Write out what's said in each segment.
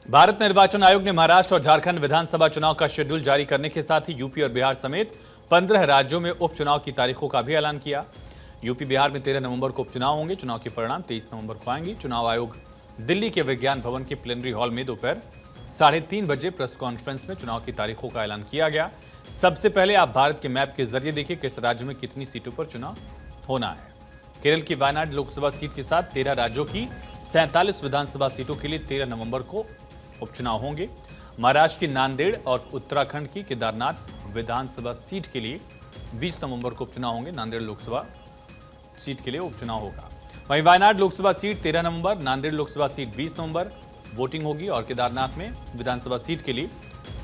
भारत निर्वाचन आयोग ने महाराष्ट्र और झारखंड विधानसभा चुनाव का शेड्यूल जारी करने के साथ ही यूपी और बिहार समेत 15 राज्यों में उपचुनाव की तारीखों का भी ऐलान किया। यूपी बिहार में 13 नवंबर को उपचुनाव होंगे। चुनाव के परिणाम 23 नवंबर को आएंगे। चुनाव आयोग दिल्ली के विज्ञान भवन के प्लेनरी हॉल में दोपहर 3:30 बजे प्रेस कॉन्फ्रेंस में चुनाव की तारीखों का ऐलान किया गया। सबसे पहले आप भारत के मैप के जरिए देखिए किस राज्य में कितनी सीटों पर चुनाव होना है। केरल की वायनाड लोकसभा सीट के साथ 13 राज्यों की 47 विधानसभा सीटों के लिए 13 नवंबर को उपचुनाव होंगे। महाराष्ट्र की नांदेड़ और उत्तराखंड की केदारनाथ विधानसभा सीट के लिए 20 नवंबर को उपचुनाव होंगे। नांदेड़ लोकसभा सीट के लिए उपचुनाव होगा। वहीं वायनाड लोकसभा सीट 13 नवंबर, नांदेड़ लोकसभा सीट 20 नवंबर वोटिंग होगी और केदारनाथ में विधानसभा सीट के लिए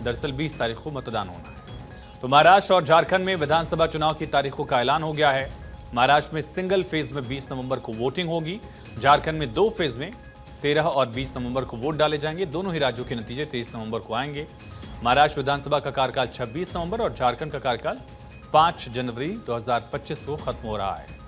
दरअसल 20 तारीख को मतदान होना है। तो महाराष्ट्र और झारखंड में विधानसभा चुनाव की तारीखों का ऐलान हो गया है। महाराष्ट्र में सिंगल फेज में 20 नवंबर को वोटिंग होगी। झारखंड में 2 फेज में 13 और 20 नवंबर को वोट डाले जाएंगे। दोनों ही राज्यों के नतीजे 23 नवंबर को आएंगे। महाराष्ट्र विधानसभा का कार्यकाल 26 नवंबर और झारखंड का कार्यकाल 5 जनवरी 2025 को खत्म हो रहा है।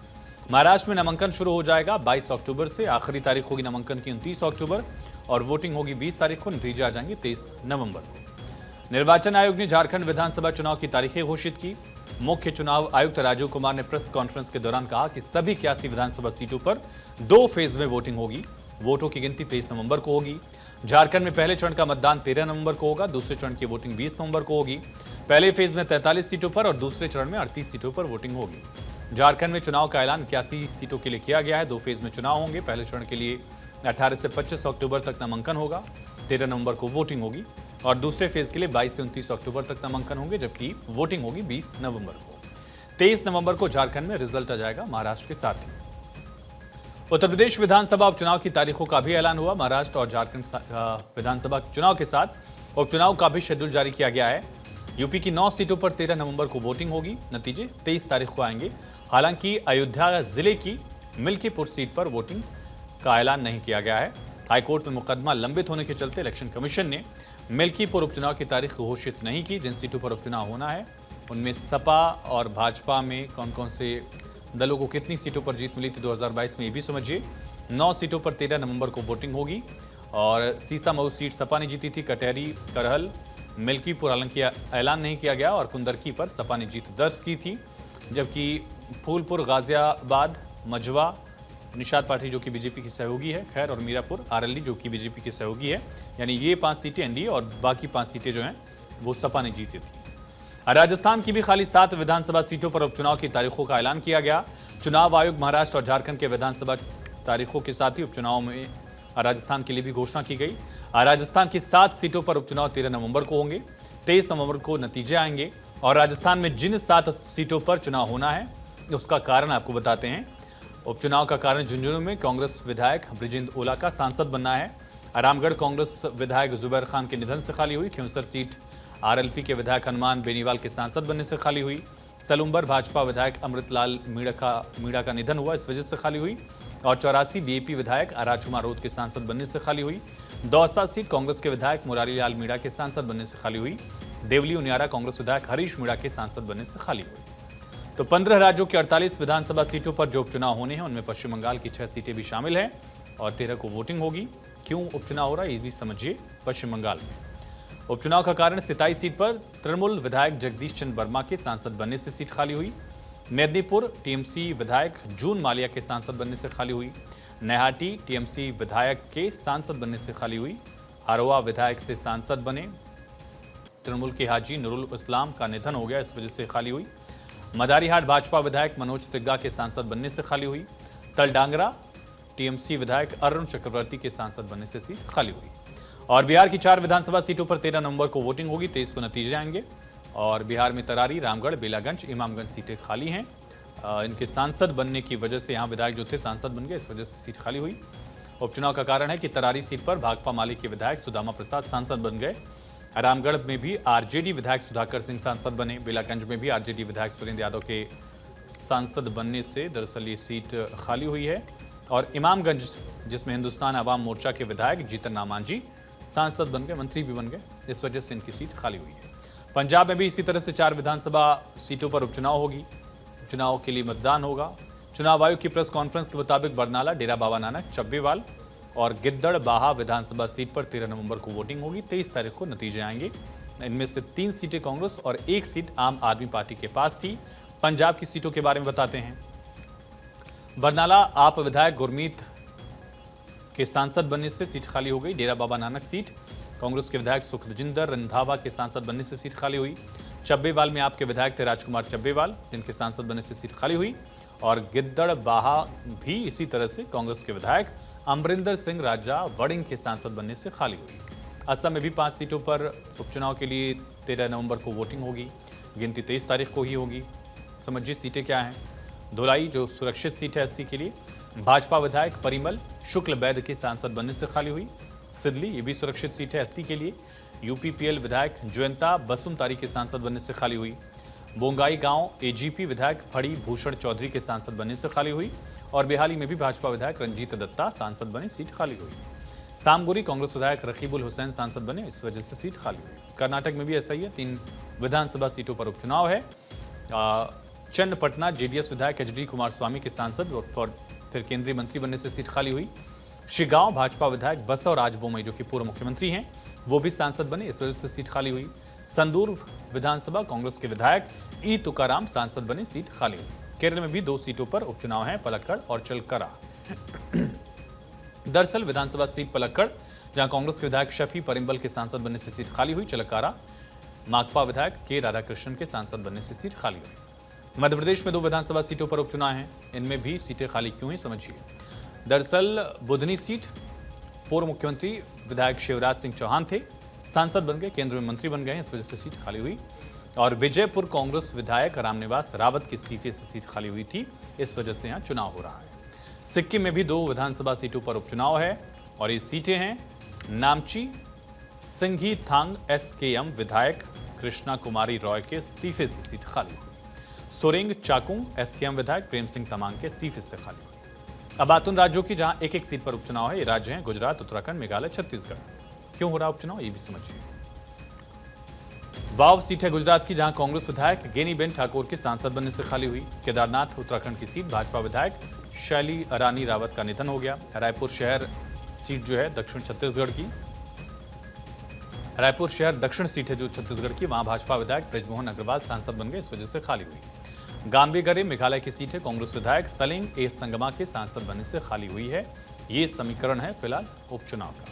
महाराष्ट्र में नामांकन शुरू हो जाएगा 22 अक्टूबर से। आखिरी तारीख होगी नामांकन की 29 अक्टूबर और वोटिंग होगी 20 तारीख को। नतीजे आ जाएंगे 23 नवंबर को। निर्वाचन आयोग ने झारखंड विधानसभा चुनाव की तारीखें घोषित की। मुख्य चुनाव आयुक्त राजीव कुमार ने प्रेस कॉन्फ्रेंस के दौरान कहा कि सभी 81 विधानसभा सीटों पर 2 फेज में वोटिंग होगी। वोटों की गिनती 23 नवंबर को होगी। झारखंड में पहले चरण का मतदान 13 नवंबर को होगा। दूसरे चरण की वोटिंग 20 नवंबर को होगी। पहले फेज में 43 सीटों पर और दूसरे चरण में 38 सीटों पर वोटिंग होगी। झारखंड में चुनाव का ऐलान 81 सीटों के लिए किया गया है। 2 फेज में चुनाव होंगे। पहले चरण के लिए 18 से 25 अक्टूबर तक नामांकन होगा। 13 नवंबर को वोटिंग होगी और दूसरे फेज के लिए 22 से 29 अक्टूबर तक नामांकन होंगे, जबकि वोटिंग होगी 20 नवंबर को। 23 नवंबर को झारखंड में रिजल्ट आ जाएगा महाराष्ट्र के साथ ही। उत्तर प्रदेश विधानसभा उपचुनाव की तारीखों का भी ऐलान हुआ। महाराष्ट्र और झारखंड विधानसभा चुनाव के साथ उपचुनाव का भी शेड्यूल जारी किया गया है। यूपी की 9 सीटों पर 13 नवंबर को वोटिंग होगी। नतीजे 23 तारीख को आएंगे। हालांकि अयोध्या जिले की मिल्कीपुर सीट पर वोटिंग का ऐलान नहीं किया गया है। हाईकोर्ट में मुकदमा लंबित होने के चलते इलेक्शन कमीशन ने मिल्कीपुर उपचुनाव की तारीख घोषित नहीं की। जिन सीटों पर उपचुनाव होना है उनमें सपा और भाजपा में कौन कौन से दलों को कितनी सीटों पर जीत मिली थी 2022 में, ये भी समझिए। 9 सीटों पर 13 नवंबर को वोटिंग होगी और सीसामऊ सीट सपा ने जीती थी। कटहरी, करहल, मिल्कीपुर हालांकि ऐलान नहीं किया गया और कुंदरकी पर सपा ने जीत दर्ज की थी। जबकि फूलपुर, गाजियाबाद, मझवा, निषाद पार्टी जो कि बीजेपी की सहयोगी है, खैर, और मीरापुर, आरल्ली जो कि बीजेपी की सहयोगी है, यानी ये 5 सीटें एनडीए और बाकी 5 सीटें जो हैं वो सपा ने जीती थी। राजस्थान की भी खाली 7 विधानसभा सीटों पर उपचुनाव की तारीखों का ऐलान किया गया। चुनाव आयोग महाराष्ट्र और झारखंड के विधानसभा तारीखों के साथ ही उपचुनाव में राजस्थान के लिए भी घोषणा की गई। राजस्थान की 7 सीटों पर उपचुनाव 13 नवंबर को होंगे। 23 नवंबर को नतीजे आएंगे और राजस्थान में जिन 7 सीटों पर चुनाव होना है उसका कारण आपको बताते हैं। उपचुनाव का कारण झुंझुनू में कांग्रेस विधायक ब्रिजेंद्र ओला का सांसद बनना है। रामगढ़ कांग्रेस विधायक जुबैर खान के निधन से खाली हुई। खिंवसर सीट आरएलपी के विधायक हनुमान बेनीवाल के सांसद बनने से खाली हुई। सलुम्बर भाजपा विधायक अमृतलाल मीणा का निधन हुआ, इस वजह से खाली हुई। और 84 बीएपी विधायक आराचुमा रोड के सांसद बनने से खाली हुई। दौसा सीट कांग्रेस के विधायक मुरारीलाल मीणा के सांसद बनने से खाली हुई। देवली उनियारा कांग्रेस विधायक हरीश मीणा के सांसद बनने से खाली हुई। तो 15 राज्यों की 48 विधानसभा सीटों पर जो उपचुनाव होने हैं उनमें पश्चिम बंगाल की 6 सीटें भी शामिल हैं और 13 को वोटिंग होगी। क्यों उपचुनाव हो रहा है ये भी समझिए। पश्चिम बंगाल में उपचुनाव का कारण 27 सीट पर तृणमूल विधायक जगदीश चंद्र वर्मा के सांसद बनने से सीट खाली हुई। मेदिनीपुर टीएमसी विधायक जून मालिया के सांसद बनने से खाली हुई। नैहाटी टीएमसी विधायक के सांसद बनने से खाली हुई। हरोआ विधायक से सांसद बने तृणमूल के हाजी नुरुल इस्लाम का निधन हो गया, इस वजह से खाली हुई। मदारीहाट भाजपा विधायक मनोज तिग्गा के सांसद बनने से खाली हुई। तलडांगरा टीएमसी विधायक अरुण चक्रवर्ती के सांसद बनने से सीट खाली हुई। और बिहार की 4 विधानसभा सीटों पर 13 नवंबर को वोटिंग होगी। 23 को नतीजे आएंगे और बिहार में तरारी, रामगढ़, बेलागंज, इमामगंज सीटें खाली हैं। इनके सांसद बनने की वजह से यहाँ विधायक जो थे सांसद बन गए, इस वजह से सीट खाली हुई। उपचुनाव का कारण है कि तरारी सीट पर भाकपा माले के विधायक सुदामा प्रसाद सांसद बन गए। रामगढ़ में भी आरजेडी विधायक सुधाकर सिंह सांसद बने। बेलागंज में भी आरजेडी विधायक सुरेंद्र यादव के सांसद बनने से दरअसल ये सीट खाली हुई है। और इमामगंज जिसमें हिंदुस्तान अवाम मोर्चा के विधायक जीतन राम मांझी सांसद बन गए, मंत्री भी बन गए, इस वजह से इनकी सीट खाली हुई है। पंजाब में भी इसी तरह से 4 विधानसभा सीटों पर उपचुनाव होगी। चुनाव के लिए मतदान होगा। चुनाव आयोग की प्रेस कॉन्फ्रेंस के मुताबिक बरनाला, डेरा बाबा नानक, चब्बेवाल, और गिद्दड़बाहा विधानसभा सीट पर 13 नवंबर को वोटिंग होगी। 23 तारीख को नतीजे आएंगे। इनमें से 3 सीटें कांग्रेस और 1 सीट आम आदमी पार्टी के पास थी। पंजाब की सीटों के बारे में बताते हैं। बरनाला आप विधायक गुरमीत के सांसद बनने से सीट खाली हो गई। डेरा बाबा नानक सीट कांग्रेस के विधायक सुखजिंदर रंधावा के सांसद बनने से सीट खाली हुई। चब्बेवाल में आपके विधायक थे राजकुमार चब्बेवाल, जिनके सांसद बनने से सीट खाली हुई। और गिद्दड़बाहा भी इसी तरह से कांग्रेस के विधायक अमरिंदर सिंह राजा वड़िंग के सांसद बनने से खाली हुई। असम में भी 5 सीटों पर उपचुनाव के लिए 13 नवंबर को वोटिंग होगी। गिनती 23 तारीख को ही होगी। समझिए सीटें क्या हैं। धोलाई जो सुरक्षित सीट है एससी के लिए, भाजपा विधायक परिमल शुक्ल वैद्य के सांसद बनने से खाली हुई। सिदली ये भी सुरक्षित सीट है एसटी के लिए। यूपीपीएल विधायक जयंता बसुमतारी के सांसद बनने से खाली हुई। बोंगाई गांव एजीपी विधायक फड़ी भूषण चौधरी के सांसद बनने से खाली हुई। और बिहाली में भी भाजपा विधायक रंजीत दत्ता सांसद बने, सीट खाली हुई। सामगुरी कांग्रेस विधायक रकीबुल हुसैन सांसद बने, इस वजह से सीट खाली हुई। कर्नाटक में भी ऐसा ही है। 3 विधानसभा सीटों पर उपचुनाव है। चन्नपटना जेडीएस विधायक एचडी कुमार स्वामी के सांसद और फिर केंद्रीय मंत्री बनने से सीट खाली हुई। शिगांव भाजपा विधायक बसवराज बोमई जो कि पूर्व मुख्यमंत्री हैं, वो भी सांसद बने, इस वजह से सीट खाली हुई। संदूर विधानसभा कांग्रेस के विधायक ई तुकाराम सांसद बने, सीट खाली हुई। केरल में भी 2 सीटों पर उपचुनाव है, पलक्कड़ और चलकरा। दरअसल विधानसभा सीट पलक्कड़, जहां कांग्रेस के विधायक शफी परिंबल के सांसद बनने से सीट खाली हुई। चलकारा माकपा विधायक के राधाकृष्णन के सांसद बनने से सीट खाली हुई। मध्य प्रदेश में 2 विधानसभा सीटों पर उपचुनाव हैं, इनमें भी सीटें खाली क्यों हुई समझिए। दरअसल बुधनी सीट पूर्व मुख्यमंत्री विधायक शिवराज सिंह चौहान थे, सांसद बन गए, केंद्र में मंत्री बन गए, इस वजह से सीट खाली हुई। और विजयपुर कांग्रेस विधायक रामनिवास रावत के इस्तीफे से सीट खाली हुई थी, इस वजह से यहां चुनाव हो रहा है। सिक्किम में भी 2 विधानसभा सीटों पर उपचुनाव है और ये सीटें हैं नामची सिंघी थांग एसकेएम विधायक कृष्णा कुमारी रॉय के इस्तीफे से सीट खाली हुई। सोरेंग चाकुंग एसकेएम विधायक प्रेम सिंह तमांग के इस्तीफे से खाली हुई। अब बात उन राज्यों की जहां 1-1 सीट पर उपचुनाव है। ये राज्य हैं गुजरात, उत्तराखंड, मेघालय, छत्तीसगढ़। क्यों हो रहा उपचुनाव ये भी समझिए। वाव सीट है गुजरात की, जहां कांग्रेस विधायक गेनीबेन ठाकुर के सांसद बनने से खाली हुई। केदारनाथ उत्तराखंड की सीट भाजपा विधायक शैली रानी रावत का निधन हो गया। रायपुर शहर सीट जो है दक्षिण छत्तीसगढ़ की, रायपुर शहर दक्षिण सीट है जो छत्तीसगढ़ की, वहां भाजपा विधायक ब्रजमोहन अग्रवाल सांसद बन गए, इस वजह से खाली हुई। गांबीगरे मेघालय की सीट है कांग्रेस विधायक सलिंग ए संगमा के सांसद बनने से खाली हुई है। ये समीकरण है फिलहाल उपचुनाव का।